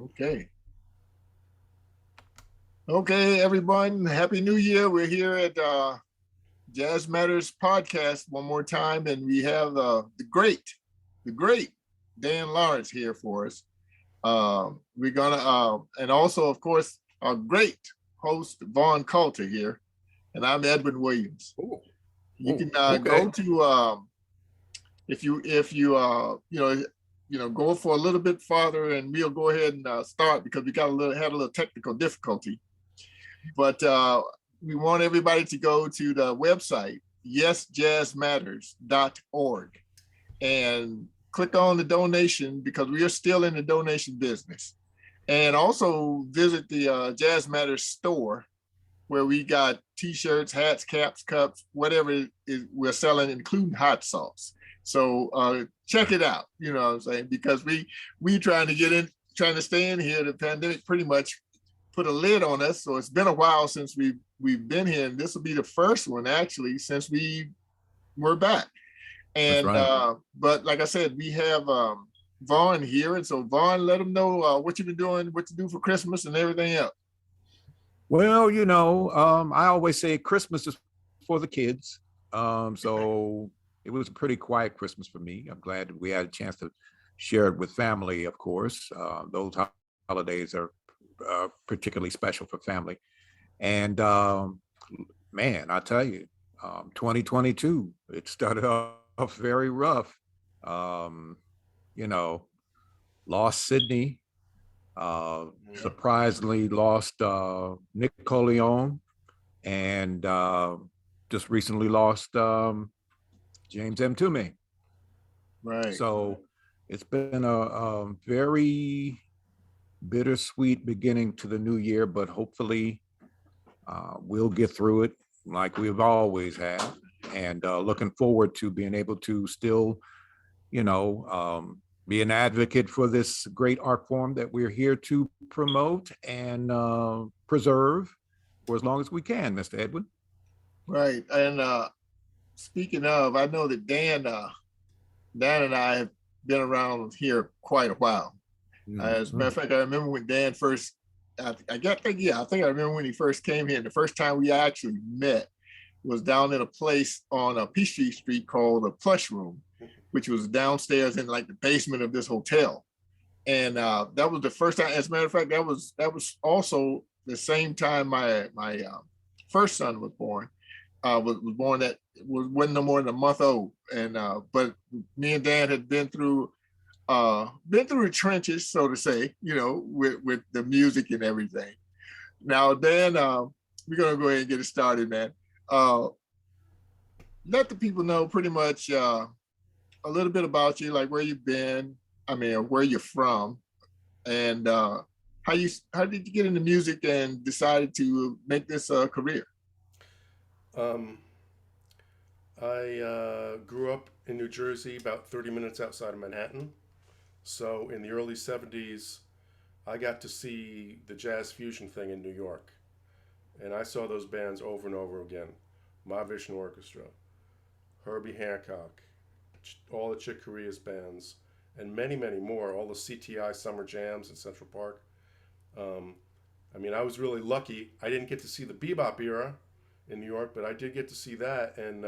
Okay. Okay, everyone. Happy New Year. We're here at Jazz Matters podcast one more time, and we have the great Dan Lawrence here for us. We're gonna, and also, of course, our great host Vaughn Coulter here, and I'm Edwin Williams. Ooh. You can Okay. go to if you go for a little bit farther, and we'll go ahead and start because we had a little technical difficulty. But we want everybody to go to the website, yesjazzmatters.org, and click on the donation because we are still in the donation business. And also visit the Jazz Matters store where we got t-shirts, hats, caps, cups, whatever we're selling, including hot sauce. So check it out, you know what I'm saying? Because we trying to stay in here. The pandemic pretty much put a lid on us. So it's been a while since we've been here, and this will be the first one actually since we were back. And right. But like I said, we have Vaughn here, and so Vaughn, let them know what you've been doing, what you do for Christmas, and everything else. Well, I always say Christmas is for the kids. So it was a pretty quiet Christmas for me. I'm glad that we had a chance to share it with family, of course. Those holidays are particularly special for family. And man, I tell you, 2022, it started off very rough. Lost Sydney, surprisingly lost Nick Coleon, and just recently lost James M. Toomey. Right. So it's been a very bittersweet beginning to the new year, but hopefully we'll get through it like we've always had, and looking forward to being able to still, be an advocate for this great art form that we're here to promote and preserve for as long as we can, Mr. Edwin. Right. And speaking of, I know that Dan and I have been around here quite a while. As a matter of fact, I remember when Dan first, I think I remember when he first came here. The first time we actually met was down in a place on Peachtree Street called the Plush Room, which was downstairs in like the basement of this hotel. And that was the first time. As a matter of fact, that was also the same time my first son was born. Was born that wasn't no more than a month old. And but me and Dan had been through the trenches, so to say, with the music and everything. Now, Dan, we're gonna go ahead and get it started, man. Let the people know pretty much a little bit about you, like where you've been, where you're from, and how did you get into music and decided to make this a career? I grew up in New Jersey, about 30 minutes outside of Manhattan. So in the early 70s, I got to see the jazz fusion thing in New York. And I saw those bands over and over again. Mahavishnu Orchestra, Herbie Hancock, all the Chick Corea's bands, and many, many more, all the CTI summer jams in Central Park. I was really lucky. I didn't get to see the bebop era in New York, but I did get to see that, and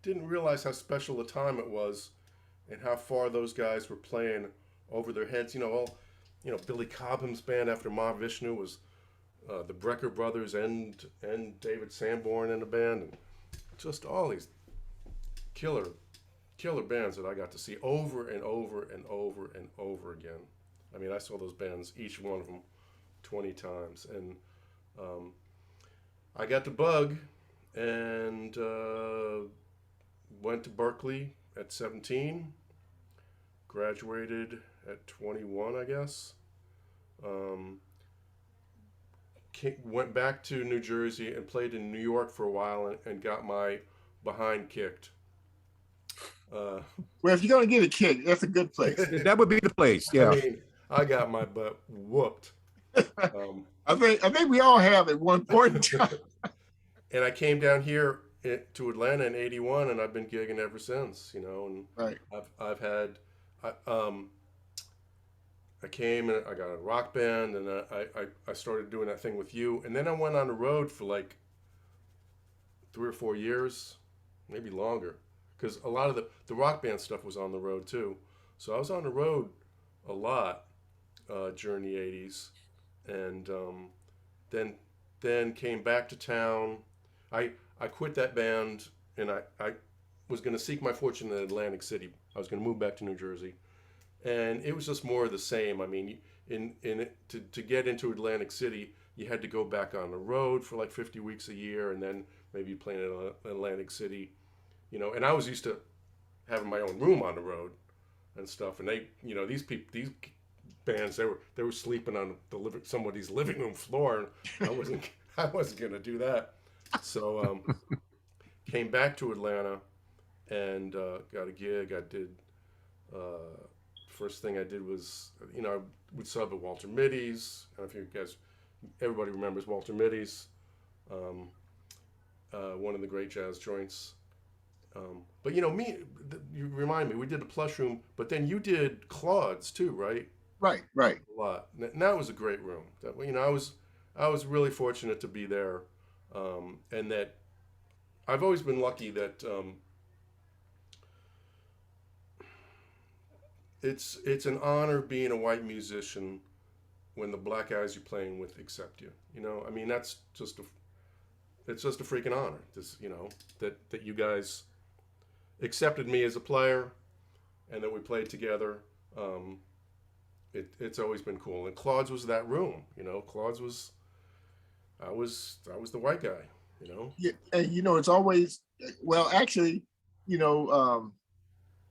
didn't realize how special a time it was and how far those guys were playing over their heads. Billy Cobham's band after Mahavishnu was the Brecker Brothers and David Sanborn in the band, and just all these killer bands that I got to see over and over and over and over again. I saw those bands, each one of them, 20 times, and I got the bug and went to Berklee at 17, graduated at 21, I guess. Went back to New Jersey and played in New York for a while and got my behind kicked. Well, if you're going to get a kick, that's a good place. That would be the place, yeah. I got my butt whooped. I think we all have at one point in time. And I came down here to Atlanta in '81, and I've been gigging ever since. And right. I came and I got a rock band, and I started doing that thing with you, and then I went on the road for like 3 or 4 years, maybe longer, because a lot of the rock band stuff was on the road too. So I was on the road a lot during the '80s, and then came back to town. I quit that band, and I was going to seek my fortune in Atlantic City. I was going to move back to New Jersey, and it was just more of the same. I mean, to get into Atlantic City, you had to go back on the road for like 50 weeks a year, and then maybe playing in Atlantic City, you know. And I was used to having my own room on the road and stuff. And they, you know, these bands, they were sleeping on somebody's living room floor, and I wasn't gonna do that. So came back to Atlanta and got a gig. I did. First thing I did was, you know, I would sub at Walter Mitty's. I don't know if you guys, everybody remembers Walter Mitty's, one of the great jazz joints. But you know, you remind me, we did the Plush Room, but then you did Claude's too, right? Right. A lot. And that was a great room. That, you know, I was really fortunate to be there, and that I've always been lucky that it's an honor being a white musician when the black guys you're playing with accept you. You know, I mean, it's just a freaking honor. This, you know, that you guys accepted me as a player, and that we played together. It's always been cool. And Claude's was that room. You know, Claude's was I was the white guy. You know. Yeah, and you know, it's always, well, actually, you know,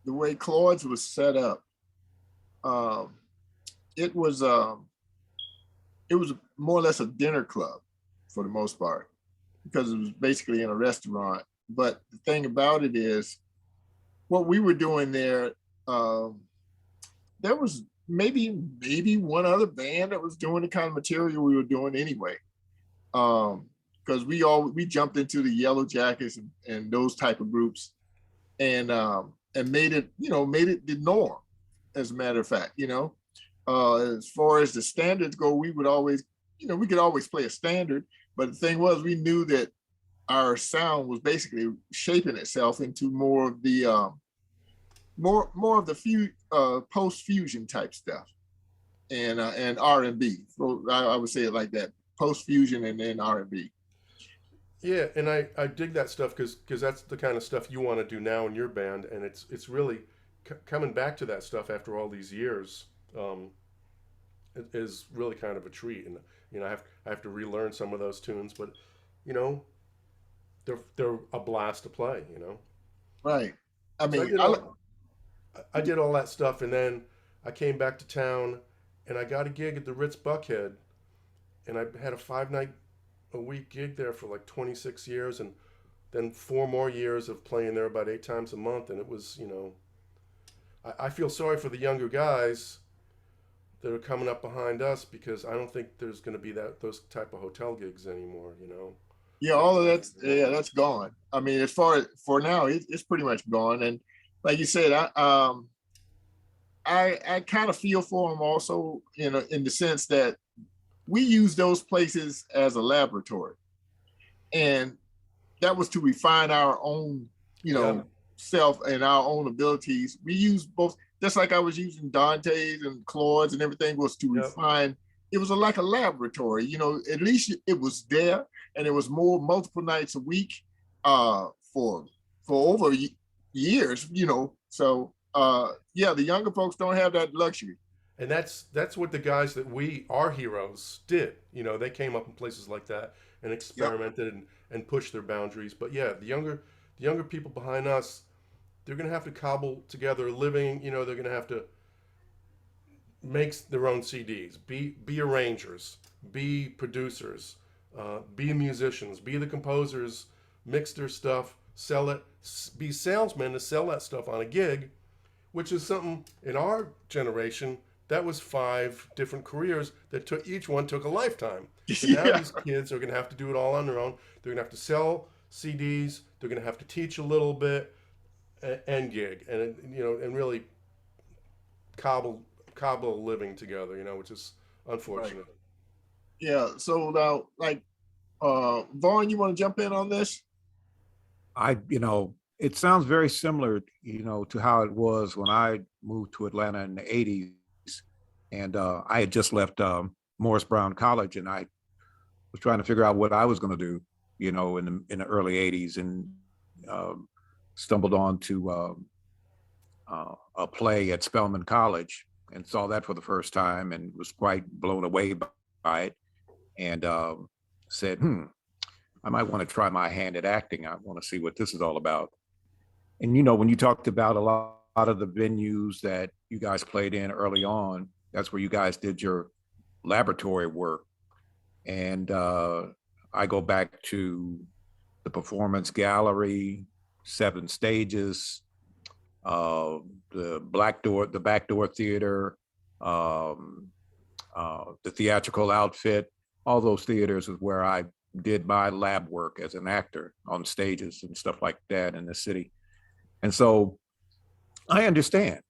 the way Claude's was set up. It was more or less a dinner club for the most part, because it was basically in a restaurant. But the thing about it is, what we were doing there, there was maybe one other band that was doing the kind of material we were doing anyway. Because we jumped into the Yellow Jackets and those type of groups, and made it the norm. As a matter of fact, you know, as far as the standards go, we would always, you know, we could always play a standard, but the thing was, we knew that our sound was basically shaping itself into more of the post fusion type stuff, and R&B. So I would say it like that: post fusion and then R&B. Yeah, and I dig that stuff because that's the kind of stuff you want to do now in your band, and it's really coming back to that stuff after all these years. It is really kind of a treat, and you know, I have to relearn some of those tunes, but you know, they're a blast to play. You know, right? I mean, so I did all that stuff, and then I came back to town, and I got a gig at the Ritz Buckhead, and I had a 5-night-a-week gig there for like 26 years, and then 4 more years of playing there about 8 times a month, and it was, you know, I feel sorry for the younger guys that are coming up behind us, because I don't think there's going to be those type of hotel gigs anymore, you know. Yeah, all of that's gone. I mean, as far as for now, it's pretty much gone. And like you said, I kind of feel for them also, you know, in the sense that we use those places as a laboratory, and that was to refine our own, you know, self and our own abilities. We use both, just like I was using Dante's and Claude's and everything, was to refine. It was like a laboratory, you know. At least it was there, and it was multiple nights a week for over years, you know. So yeah, the younger folks don't have that luxury. And that's what the guys that our heroes did. You know, they came up in places like that and experimented and pushed their boundaries. But yeah, the younger people behind us, they're going to have to cobble together a living. You know, they're going to have to make their own CDs, be arrangers, be producers, be musicians, be the composers, mix their stuff, sell it, be salesmen to sell that stuff on a gig, which is something in our generation that was 5 different careers that each one took a lifetime. So now these kids are going to have to do it all on their own. They're going to have to sell CDs. They're going to have to teach a little bit and gig, and you know, and really cobble cobble a living together, which is Right. unfortunate. Yeah. So now, like, Vaughn, you want to jump in on this? It sounds very similar, to how it was when I moved to Atlanta in the 80s. And I had just left Morris Brown College, and I was trying to figure out what I was going to do, in the early 80s, and um, stumbled on to a play at Spelman College and saw that for the first time and was quite blown away by it, and said, I might want to try my hand at acting. I want to see what this is all about. And when you talked about a lot of the venues that you guys played in early on, that's where you guys did your laboratory work. And I go back to the Performance Gallery, 7 Stages, the Backdoor Theater, the Theatrical Outfit. All those theaters is where I did my lab work as an actor on stages and stuff like that in the city. And so I understand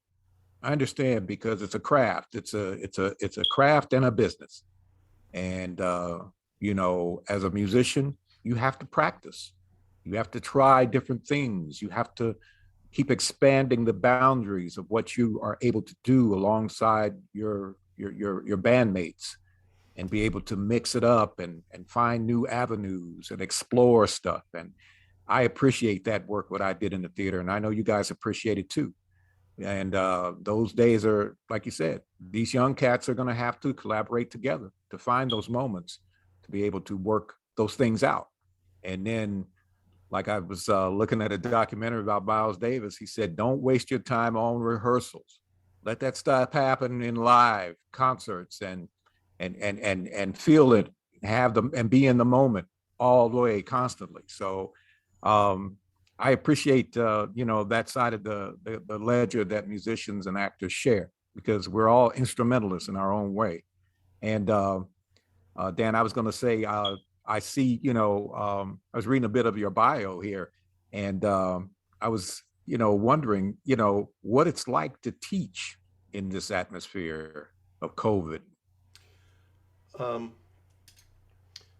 because it's a craft. It's a craft and a business. And as a musician, you have to practice. You have to try different things. You have to keep expanding the boundaries of what you are able to do alongside your bandmates, and be able to mix it up and find new avenues and explore stuff. And I appreciate that work, what I did in the theater. And I know you guys appreciate it too. And those days are, like you said, these young cats are going to have to collaborate together to find those moments, to be able to work those things out. And then, like I was looking at a documentary about Miles Davis, he said, don't waste your time on rehearsals. Let that stuff happen in live concerts and feel it, have them, and be in the moment all the way, constantly. So I appreciate that side of the ledger that musicians and actors share, because we're all instrumentalists in our own way. And Dan, I was going to say, I see, I was reading a bit of your bio here, and I was wondering what it's like to teach in this atmosphere of COVID.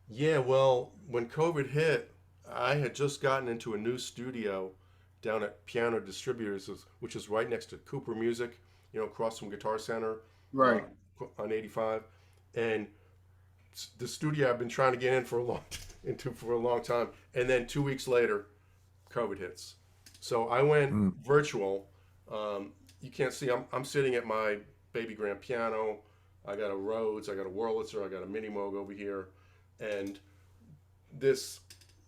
Yeah, well, when COVID hit, I had just gotten into a new studio down at Piano Distributors, which is right next to Cooper Music, across from Guitar Center, Right. on 85. And the studio I've been trying to get for a long time. And then 2 weeks later, COVID hits. So I went virtual. You can't see, I'm sitting at my baby grand piano. I got a Rhodes, I got a Wurlitzer, I got a Mini Moog over here, and this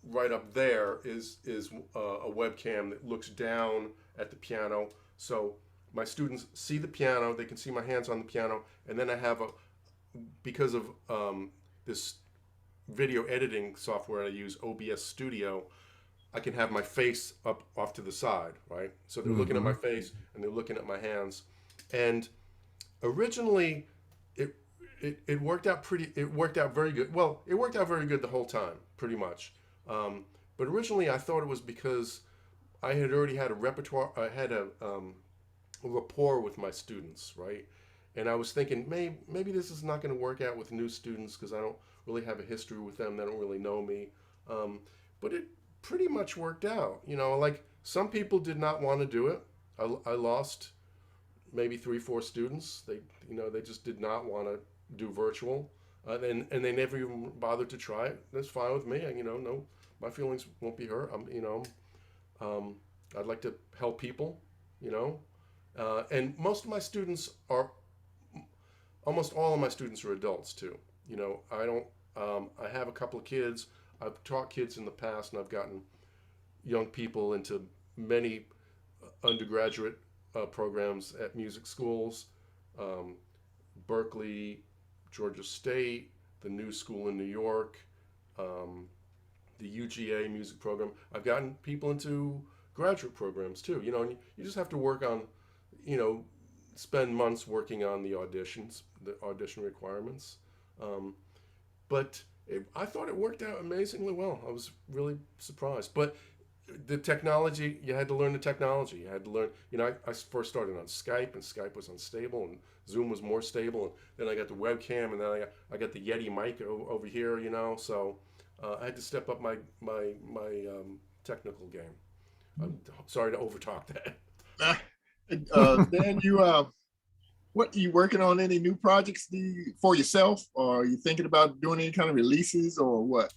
right up there is a webcam that looks down at the piano. So my students see the piano, they can see my hands on the piano, and then I have because of this video editing software I use, OBS Studio, I can have my face up off to the side, right? So they're looking at my face and they're looking at my hands. And originally, it worked out very good. Well, it worked out very good the whole time, pretty much. But originally I thought it was because I had already had a repertoire, I had a rapport with my students, right? And I was thinking, maybe this is not going to work out with new students because I don't really have a history with them. They don't really know me. But it pretty much worked out. Like some people did not want to do it. I lost maybe 3-4 students. They just did not want to do virtual, and they never even bothered to try it. That's fine with me. No, my feelings won't be hurt. I'd like to help people, and almost all of my students are adults too. I have a couple of kids. I've taught kids in the past, and I've gotten young people into many undergraduate programs at music schools, Berklee, Georgia State, the New School in New York, the UGA music program. I've gotten people into graduate programs too, and you just have to work on, spend months working on the audition requirements. But I thought it worked out amazingly well. I was really surprised. But the technology, you had to learn the technology. You had to learn, I first started on Skype, and Skype was unstable, and Zoom was more stable, and then I got the webcam, and then I got the Yeti mic over here, you know. So I had to step up my technical game. I'm sorry to overtalk that. Dan, what are you working on? Any new projects for yourself, or are you thinking about doing any kind of releases, or what?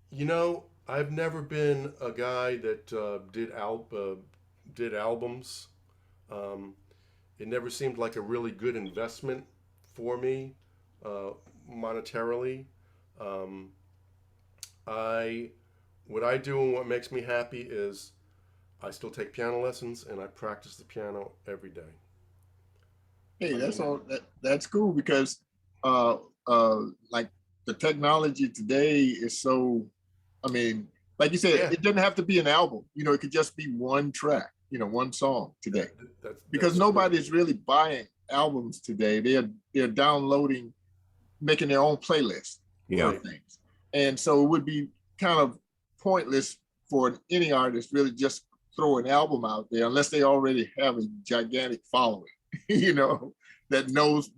You know, I've never been a guy that did albums. It never seemed like a really good investment for me monetarily. What I do and what makes me happy is I still take piano lessons and I practice the piano every day. Hey, that's cool, because like the technology today is so, I mean, like you said, Yeah. it doesn't have to be an album. You know, it could just be one track, you know, one song today. Because nobody's really buying albums today. They're downloading, making their own playlist Yeah. of things. And so it would be kind of pointless for any artist really just throw an album out there unless they already have a gigantic following, you know, that knows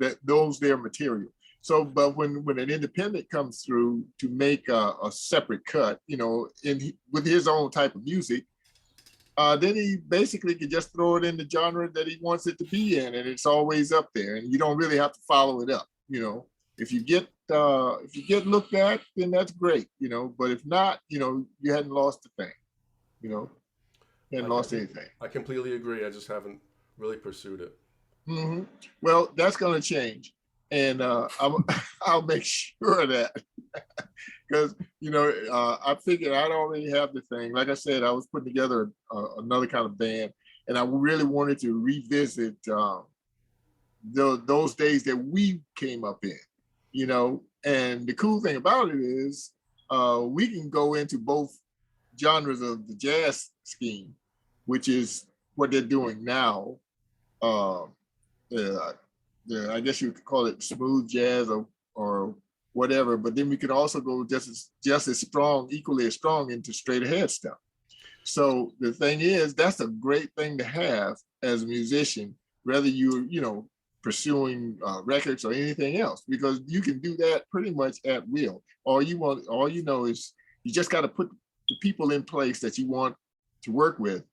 their material. So, but when an independent comes through to make a separate cut, you know, with his own type of music, then he basically can just throw it in the genre that he wants it to be in, and it's always up there, and you don't really have to follow it up. You know, if you get looked at, then that's great. You know, but if not, you know, you hadn't lost a thing. You know, you hadn't lost anything. I completely agree. I just haven't really pursued it. Mm-hmm. Well, that's going to change, and I'll make sure of that. Because, you know, I figured I'd already have the thing. Like I said, I was putting together another kind of band, and I really wanted to revisit those days that we came up in, you know. And the cool thing about it is we can go into both genres of the jazz scheme, which is what they're doing now. I guess you could call it smooth jazz or whatever, but then we could also go just as strong, equally as strong, into straight ahead stuff. So the thing is, that's a great thing to have as a musician, whether you're, you know, pursuing records or anything else, because you can do that pretty much at will. All you know is you just got to put the people in place that you want to work with,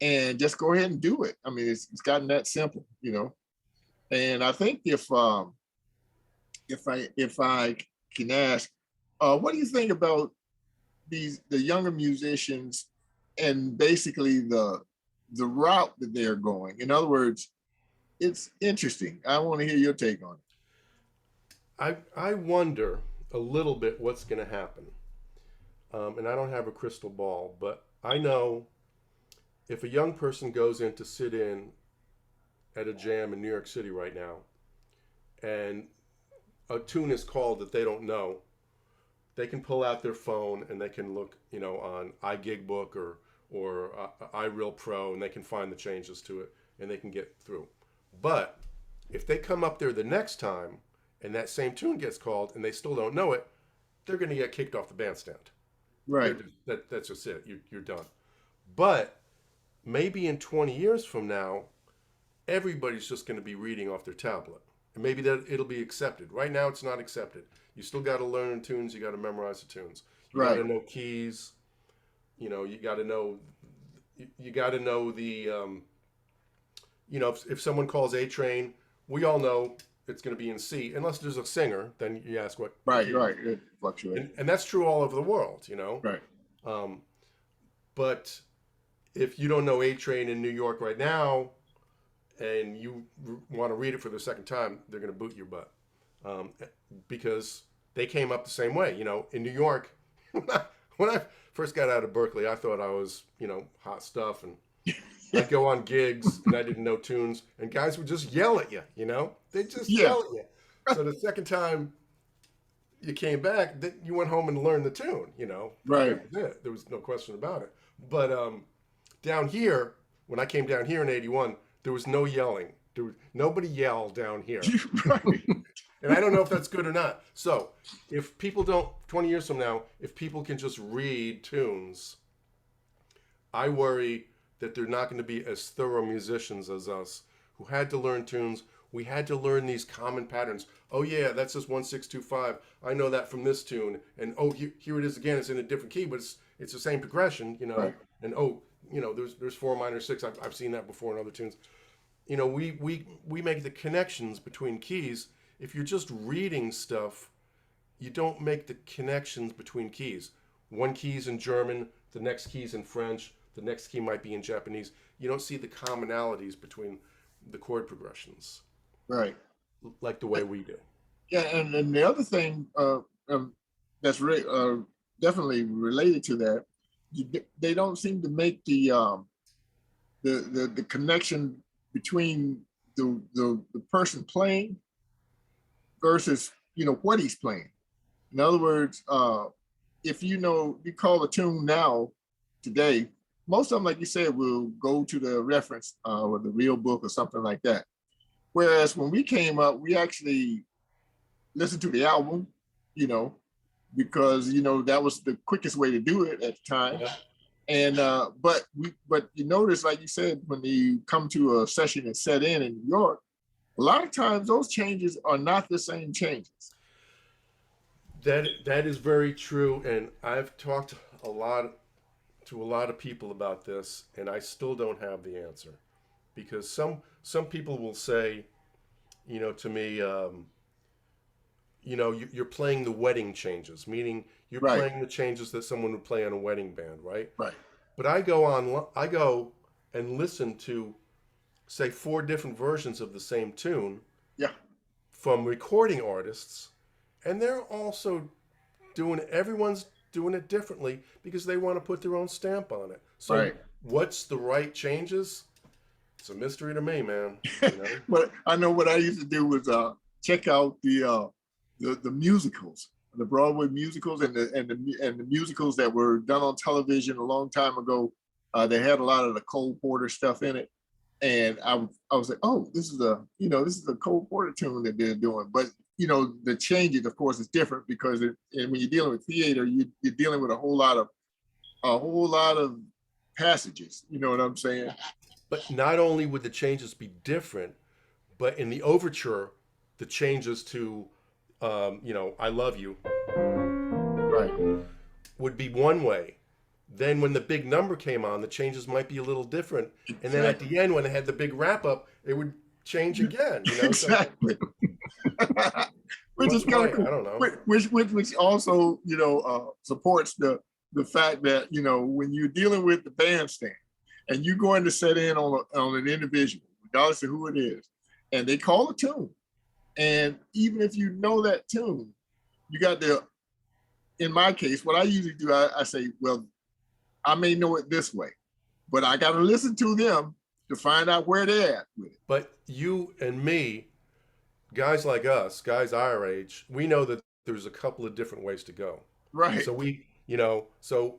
and just go ahead and do it. I mean, it's gotten that simple, you know. And I think if I can ask, what do you think about the younger musicians and basically the route that they're going? In other words, it's interesting. I want to hear your take on it. I wonder a little bit what's going to happen. And I don't have a crystal ball, but I know if a young person goes in to sit in at a jam in New York City right now, and a tune is called that they don't know, they can pull out their phone and they can look, you know, on iGigbook or iReal Pro, and they can find the changes to it and they can get through. But if they come up there the next time and that same tune gets called and they still don't know it, they're going to get kicked off the bandstand. Right. That's just it. You're done. But maybe in 20 years from now, everybody's just going to be reading off their tablet. And maybe that it'll be accepted. Right now, it's not accepted. You still got to learn tunes. You got to memorize the tunes. You got to know keys. You know, you got to know the, you know, if someone calls A Train, we all know it's going to be in C. Unless there's a singer, then you ask what. Right. It fluctuates. And that's true all over the world, you know. Right. But if you don't know A Train in New York right now, and you want to read it for the second time, they're going to boot your butt, because they came up the same way. You know, in New York, when I first got out of Berklee, I thought I was, you know, hot stuff, and I'd go on gigs and I didn't know tunes, and guys would just yell at you. You know, they just yell at you. So the second time you came back, you went home and learned the tune. You know, right? There was no question about it. But down here, when I came down here in '81. There was no yelling. Nobody yelled down here. And I don't know if that's good or not. So if people don't, 20 years from now, if people can just read tunes, I worry that they're not going to be as thorough musicians as us, who had to learn tunes, we had to learn these common patterns. Oh yeah, that's just 1 6 2 5. I know that from this tune, and oh here it is again. It's in a different key, but it's the same progression, you know. Right. And oh, you know, there's 4 minor 6. I've seen that before in other tunes. You know, we make the connections between keys. If you're just reading stuff, you don't make the connections between keys. One key's in German, the next key's in French, the next key might be in Japanese. You don't see the commonalities between the chord progressions, Right. like the way we do. Yeah, and the other thing that's definitely related to that, they don't seem to make the connection between the person playing versus, you know, what he's playing. In other words, if you call a tune now today, most of them, like you said, will go to the reference or the real book or something like that. Whereas when we came up, we actually listened to the album, you know, because, you know, that was the quickest way to do it at the time. Yeah. And but you notice, like you said, when you come to a session and set in New York, a lot of times those changes are not the same changes. That is very true, and I've talked to a lot of people about this, and I still don't have the answer, because some people will say, you know, to me, you know, you're playing the wedding changes, meaning you're Right. playing the changes that someone would play on a wedding band, right? Right. But I go and listen to, say, 4 different versions of the same tune. Yeah. From recording artists, and they're also everyone's doing it differently because they want to put their own stamp on it. So Right. what's the right changes? It's a mystery to me, man. You know? But I know what I used to do was check out the musicals, the Broadway musicals, and the musicals that were done on television a long time ago. They had a lot of the Cole Porter stuff in it, and I was like, oh, this is a Cole Porter tune that they're doing. But you know, the changes, of course, is different because and when you're dealing with theater, you're dealing with a whole lot of passages. You know what I'm saying? But not only would the changes be different, but in the overture, the changes to, you know, I Love You, Right. would be one way. Then when the big number came on, the changes might be a little different. And then at the end, when they had the big wrap up, it would change again. You know? Exactly. Which is kind of cool. I don't know. Which also, you know, supports the fact that, you know, when you're dealing with the bandstand and you're going to set in on an individual, regardless of who it is, and they call a tune, and even if you know that tune, you got to, in my case, what I usually do, I say, well, I may know it this way, but I got to listen to them to find out where they're at with it. But you and me, guys like us, guys our age, we know that there's a couple of different ways to go. Right. So we, you know, so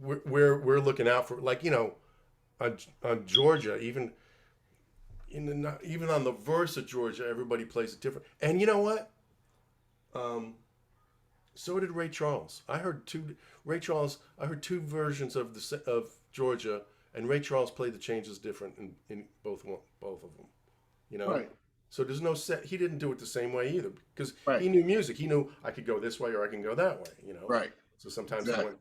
we're looking out for, like, you know, on Georgia, even on the verse of Georgia, everybody plays it different. And you know what? So did Ray Charles. I heard two versions of Georgia, and Ray Charles played the changes different in both of them. You know, Right. So there's no set. He didn't do it the same way either because Right. he knew music. He knew I could go this way or I can go that way. You know, Right. So sometimes Exactly.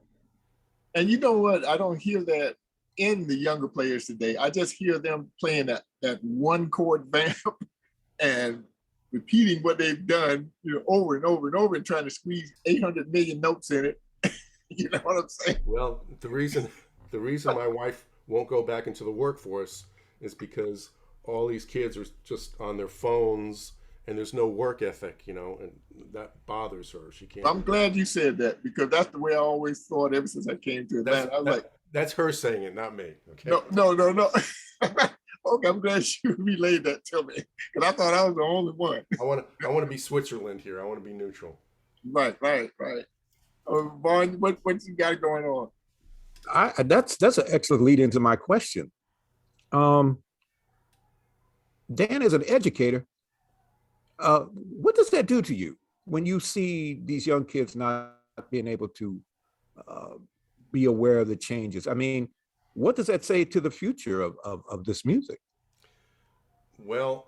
And you know what? I don't hear that in the younger players today. I just hear them playing that one chord vamp and repeating what they've done, you know, over and over and over, and trying to squeeze 800 million notes in it. You know what I'm saying? Well, the reason my wife won't go back into the workforce is because all these kids are just on their phones and there's no work ethic, you know, and that bothers her. She can't. I'm glad you said that, because that's the way I always thought ever since I came to Atlanta. I was like, that's her saying it, not me. Okay. No. Okay, I'm glad you relayed that to me, because I thought I was the only one. I want to be Switzerland here. I want to be neutral. Right. Vaughn, what you got going on? That's an excellent lead into my question. Dan, as an educator, what does that do to you when you see these young kids not being able to be aware of the changes? I mean, what does that say to the future of this music? Well,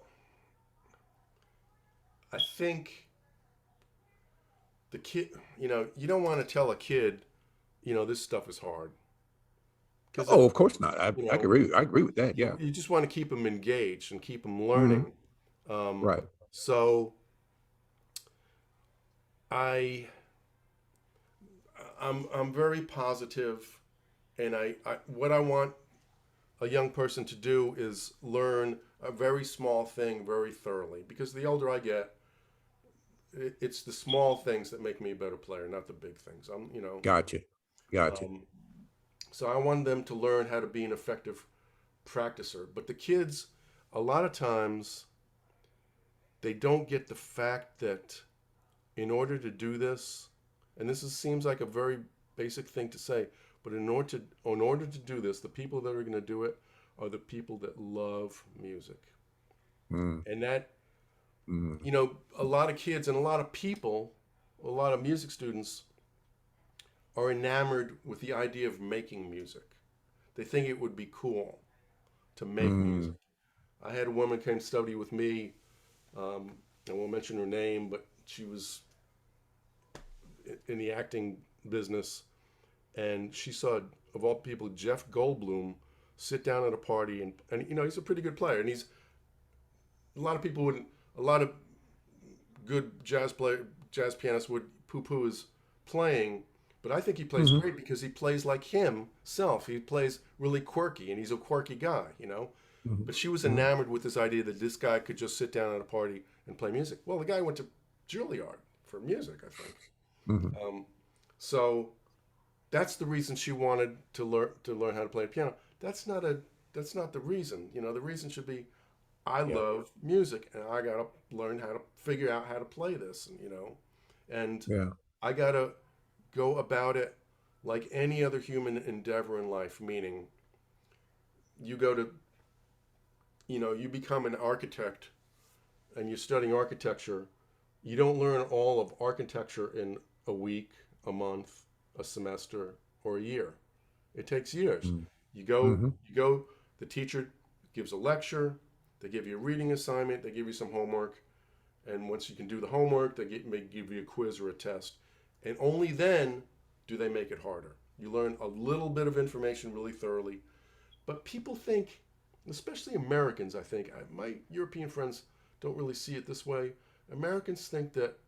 I think the kid, you don't want to tell a kid, this stuff is hard. Because, Oh, of course not. you I know, agree. I agree with that. Yeah. you just want to keep them engaged and keep them Hmm. learning. Um, Right. so I, I'm very positive, and what I want a young person to do is learn a very small thing very thoroughly. Because the older I get, it's the small things that make me a better player, not the big things. Gotcha. Gotcha. Um, so I want them to learn how to be an effective practicer. But the kids, a lot of times, they don't get the fact that in order to do this, and seems like a very basic thing to say, but in order to do this, the people that are going to do it are the people that love music. Mm. And that, Mm. a lot of kids and a lot of people, a lot of music students are enamored with the idea of making music. They think it would be cool to make music. Mm. I had a woman came study with me. I won't mention her name, but she was in the acting business, and she saw, of all people, Jeff Goldblum sit down at a party, and he's a pretty good player, and he's a lot of people wouldn't, a lot of good jazz pianists would poo-poo his playing, but I think he plays Hmm. great because he plays like himself. He plays really quirky, and he's a quirky guy. Hmm. But she was Hmm. enamored with this idea that this guy could just sit down at a party and play music. Well, the guy went to Juilliard for music, I think. Hmm. So that's the reason she wanted to learn how to play the piano. That's not the reason. The reason should be, I Yeah. love music, and I gotta learn how to figure out how to play this, and Yeah. I gotta go about it like any other human endeavor in life. Meaning, you go to, you become an architect, and you're studying architecture. You don't learn all of architecture in a week, a month, a semester, or a year. It takes years. Mm. You go, Hmm. you go. The teacher gives a lecture. They give you a reading assignment. They give you some homework, and once you can do the homework, may give you a quiz or a test, and only then do they make it harder. You learn a little bit of information really thoroughly, but people think, especially Americans, I think, my European friends don't really see it this way. Americans think that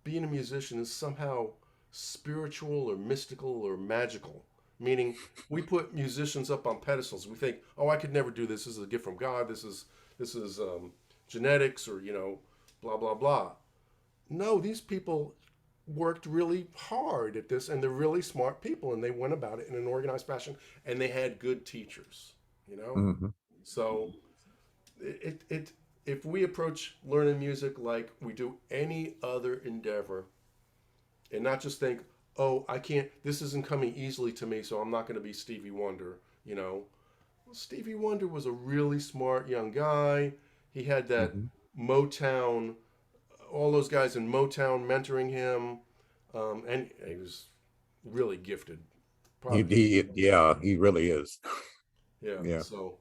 being a musician is somehow spiritual or mystical or magical. Meaning, we put musicians up on pedestals. We think, oh, I could never do this. This is a gift from God. This is genetics, or blah blah blah. No, these people worked really hard at this, and they're really smart people, and they went about it in an organized fashion, and they had good teachers. Hmm. So it if we approach learning music like we do any other endeavor, and not just think, oh, I can't, this isn't coming easily to me, so I'm not going to be Stevie Wonder. Well, Stevie Wonder was a really smart young guy. He had that Hmm. Motown, all those guys in Motown mentoring him, and he was really gifted. Probably, Yeah, he really is. yeah. Yeah. So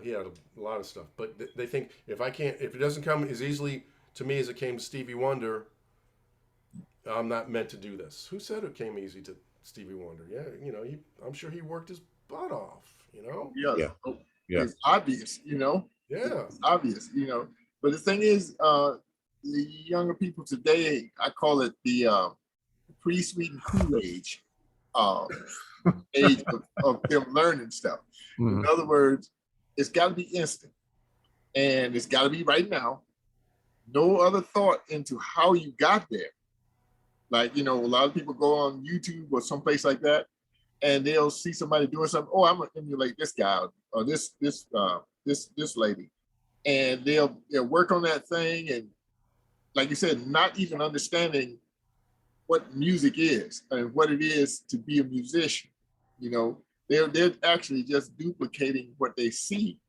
he had a lot of stuff, but they think, if it doesn't come as easily to me as it came to Stevie Wonder, I'm not meant to do this. Who said it came easy to Stevie Wonder? Yeah, I'm sure he worked his butt off. Yeah. Yeah. Oh, Yeah. it's obvious, Yeah. it's obvious. But the thing is, the younger people today, I call it the pre-sweetened Kool-Aid uh, age of them learning stuff. Hmm. In other words, it's got to be instant, and it's got to be right now. No other thought into how you got there. Like, a lot of people go on YouTube or someplace like that, and they'll see somebody doing something. Oh, I'm gonna emulate this guy or this lady, and they'll work on that thing, and like you said, not even understanding what music is and what it is to be a musician. They're actually just duplicating what they see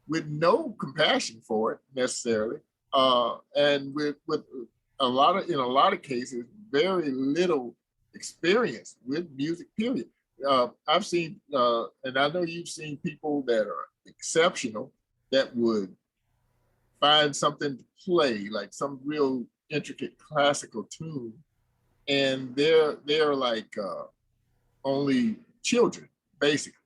with no compassion for it necessarily, and with in a lot of cases, very little experience with music. Period. I've seen, and I know you've seen people that are exceptional that would find something to play, like some real intricate classical tune, and they're like only children, basically.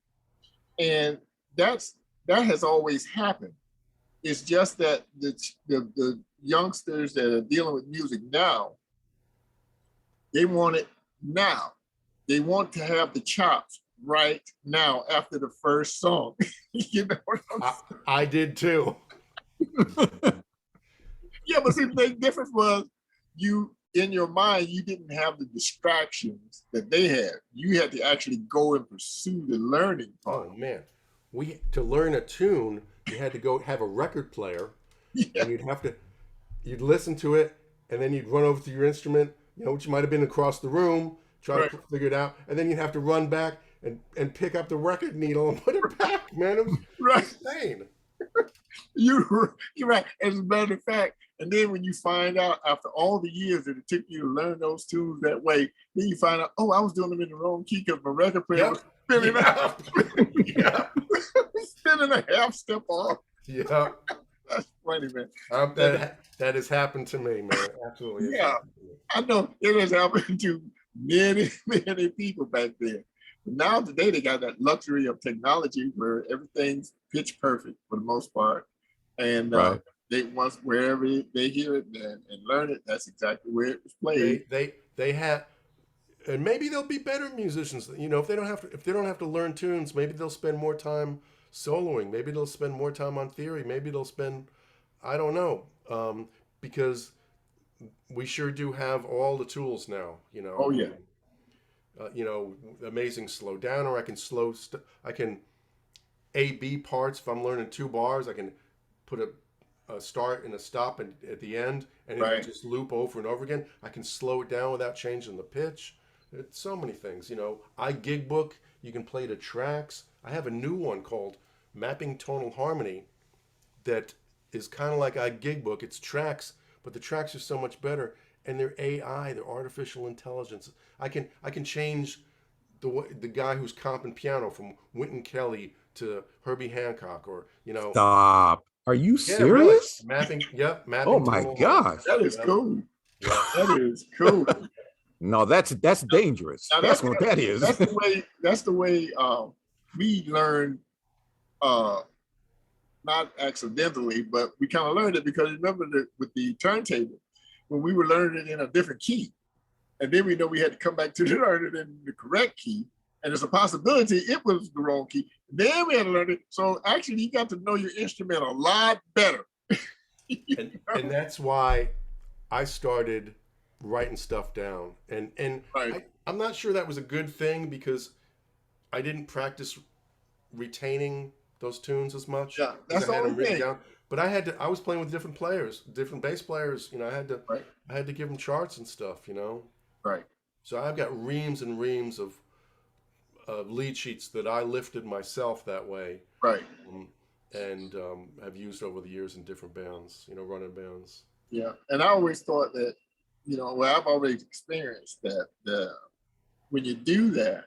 And that has always happened. It's just that the youngsters that are dealing with music now, they want it now. They want to have the chops right now after the first song. You know what I'm saying? I did too. Yeah, but see, the big difference was you, in your mind, you didn't have the distractions that they had. You had to actually go and pursue the learning part. Oh man, to learn a tune, you had to go have a record player, Yeah. and you'd listen to it, and then you'd run over to your instrument, which might have been across the room, try Right. to figure it out, and then you'd have to run back and pick up the record needle and put it back. Man, it was Right. insane. You're right. As a matter of fact, and then when you find out after all the years that it took you to learn those tunes that way, then you find out, oh, I was doing them in the wrong key because my record player was spinning Yeah. Yeah. spinning a half step off. Yeah. That's funny, man. That has happened to me, man. Absolutely. It's Yeah. happened to me. I know it has happened to many, many people back then. But now today they got that luxury of technology where everything's pitch perfect for the most part. And Right. they once wherever they hear it and learn it, that's exactly where it was played. They have, and maybe they'll be better musicians. If they don't have to learn tunes, maybe they'll spend more time soloing. Maybe they'll spend more time on theory. Maybe they'll spend, I don't know, because we sure do have all the tools now. Oh yeah. Amazing slow down, or I can I can A/B parts. If I'm learning 2 bars, I can put a start and a stop at the end, and it Right. can just loop over and over again. I can slow it down without changing the pitch. It's so many things. Gig book. You can play the tracks. I have a new one called Mapping Tonal Harmony that is kind of like gig book. It's tracks, but the tracks are so much better, and they're AI, they're artificial intelligence. I can change the guy who's comping piano from Wynton Kelly to Herbie Hancock, or Stop. Are you yeah, really. serious? Mapping. Oh my tonal gosh. That is cool. That is cool. No, that's dangerous. Now, That's what that is. That's the way we learn, not accidentally, but we kind of learned it because remember that with the turntable, when we were learning it in a different key, and then we know we had to come back to learn it in the correct key, and there's a possibility it was the wrong key. Then we had to learn it. So actually, you got to know your instrument a lot better. and that's why I started writing stuff down, and Right. I'm not sure that was a good thing because I didn't practice retaining those tunes as much. Yeah, because that's I had the them only written thing. down. But I was playing with different players, different bass players. Right. I had to give them charts and stuff. Right. So I've got reams and reams of lead sheets that I lifted myself that way, Right. and have used over the years in different bands, running bands. Yeah. And I always thought that, well, I've always experienced that when you do that,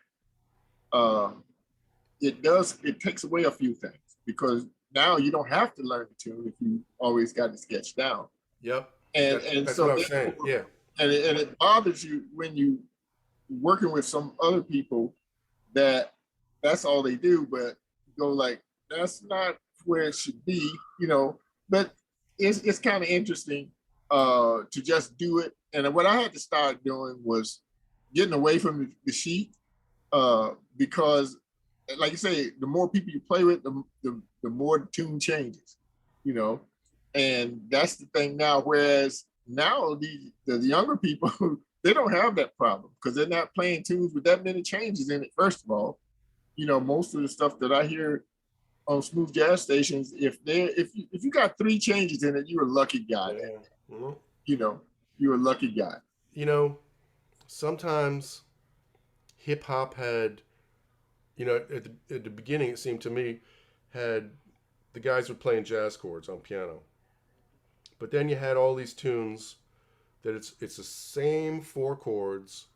it takes away a few things because now you don't have to learn the tune if you always got it sketched down. Yep. And That's so what I was saying. Yeah. and it bothers you when you working with some other people that's all they do, but go like, that's not where it should be, but it's kind of interesting to just do it. And what I had to start doing was getting away from the sheet because like you say, the more people you play with, the more the tune changes, and that's the thing now. Whereas now the younger people, they don't have that problem because they're not playing tunes with that many changes in it. First of all, most of the stuff that I hear on smooth jazz stations, if you got 3 changes in it, you're a lucky guy. Yeah. Mhm. You're a lucky guy. Sometimes hip hop had, at the beginning, it seemed to me, had the guys were playing jazz chords on piano. But then you had all these tunes that it's the same 4 chords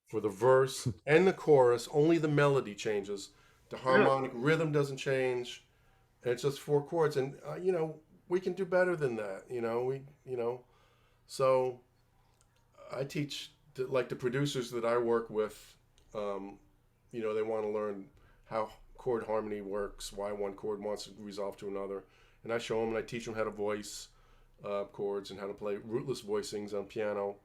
for the verse and the chorus, only the melody changes. The harmonic rhythm doesn't change, and it's just 4 chords. And we can do better than that. So I teach like the producers that I work with. They want to learn how chord harmony works, why one chord wants to resolve to another, and I show them and I teach them how to voice chords and how to play rootless voicings on piano.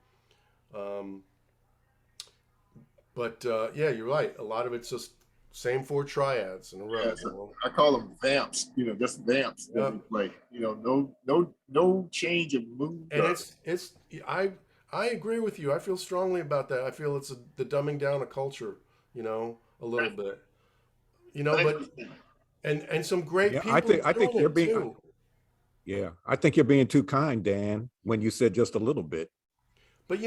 But yeah, you're right. A lot of it's just same 4 triads in a row. Yeah, so I call them vamps, just vamps. Yeah. Like, no change of mood. And I agree with you. I feel strongly about that. I feel it's the dumbing down of culture, a little bit. But and some great people. I think you're being too. Yeah, I think you're being too kind, Dan, when you said just a little bit. But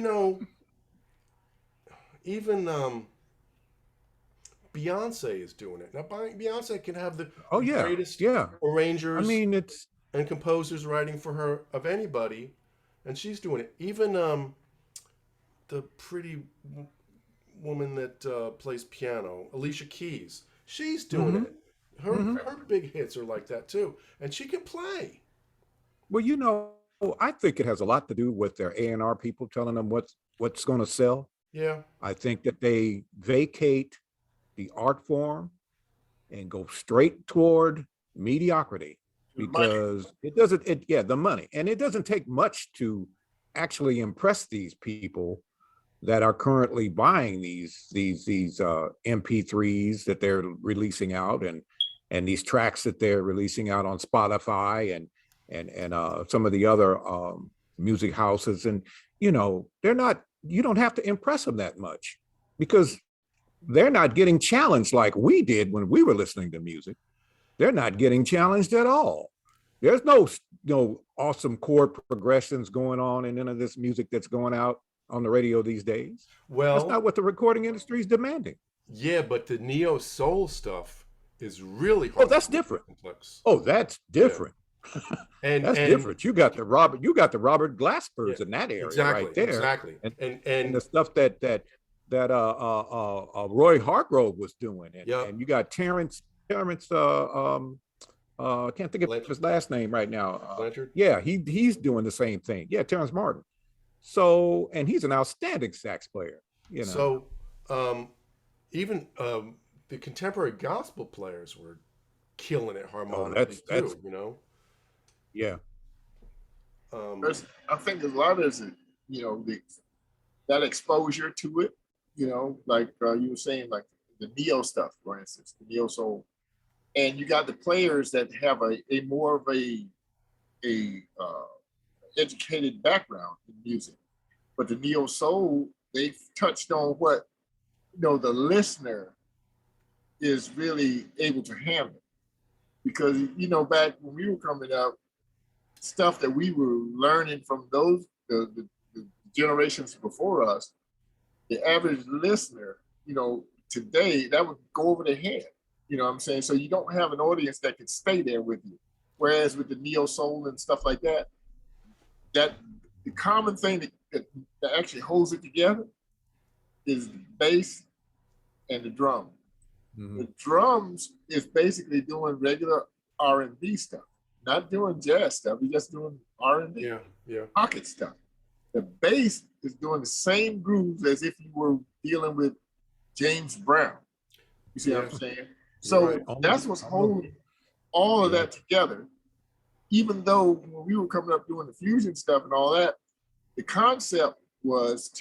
even Beyonce is doing it now. Beyonce can have the greatest arrangers. I mean, and composers writing for her of anybody, and she's doing it. Even the pretty woman that plays piano, Alicia Keys, she's doing it. Her big hits are like that too, and she can play. Well, I think it has a lot to do with their A&R people telling them what's going to sell. Yeah. I think that they vacate the art form and go straight toward mediocrity because the money. And it doesn't take much to actually impress these people that are currently buying these MP3s that they're releasing out and these tracks that they're releasing out on Spotify and some of the other music houses. And, you don't have to impress them that much because they're not getting challenged like we did when we were listening to music. They're not getting challenged at all. There's no awesome chord progressions going on in none of this music that's going out on the radio these days. Well, that's not what the recording industry is demanding. Yeah, but the neo soul stuff is really hard. Oh, that's different. Complex. Oh, that's different. Yeah. And that's different. You got the Robert Glaspers in that area right there. Exactly. And the stuff that Roy Hargrove was doing, and you got Terrence. I can't think of his last name right now. Blanchard. Yeah, he's doing the same thing. Yeah, Terrence Martin. So, and he's an outstanding sax player. So, even the contemporary gospel players were killing it harmonically too. Yeah. I think a lot of that exposure to it. Like you were saying, like the neo stuff, for instance, the neo soul, and you got the players that have a more of a educated background in music, but the neo soul, they've touched on what the listener is really able to handle, because back when we were coming up, stuff that we were learning from those the generations before us, the average listener, today, that would go over their head. You know what I'm saying? So you don't have an audience that can stay there with you. Whereas with the neo soul and stuff like that, the common thing that actually holds it together is the bass and the drum. Mm-hmm. The drums is basically doing regular R&B stuff, not doing jazz stuff. We're just doing R&B, pocket stuff. The bass is doing the same grooves as if you were dealing with James Brown. You see what I'm saying? So that's what's holding all of that together. Even though when we were coming up doing the fusion stuff and all that, the concept was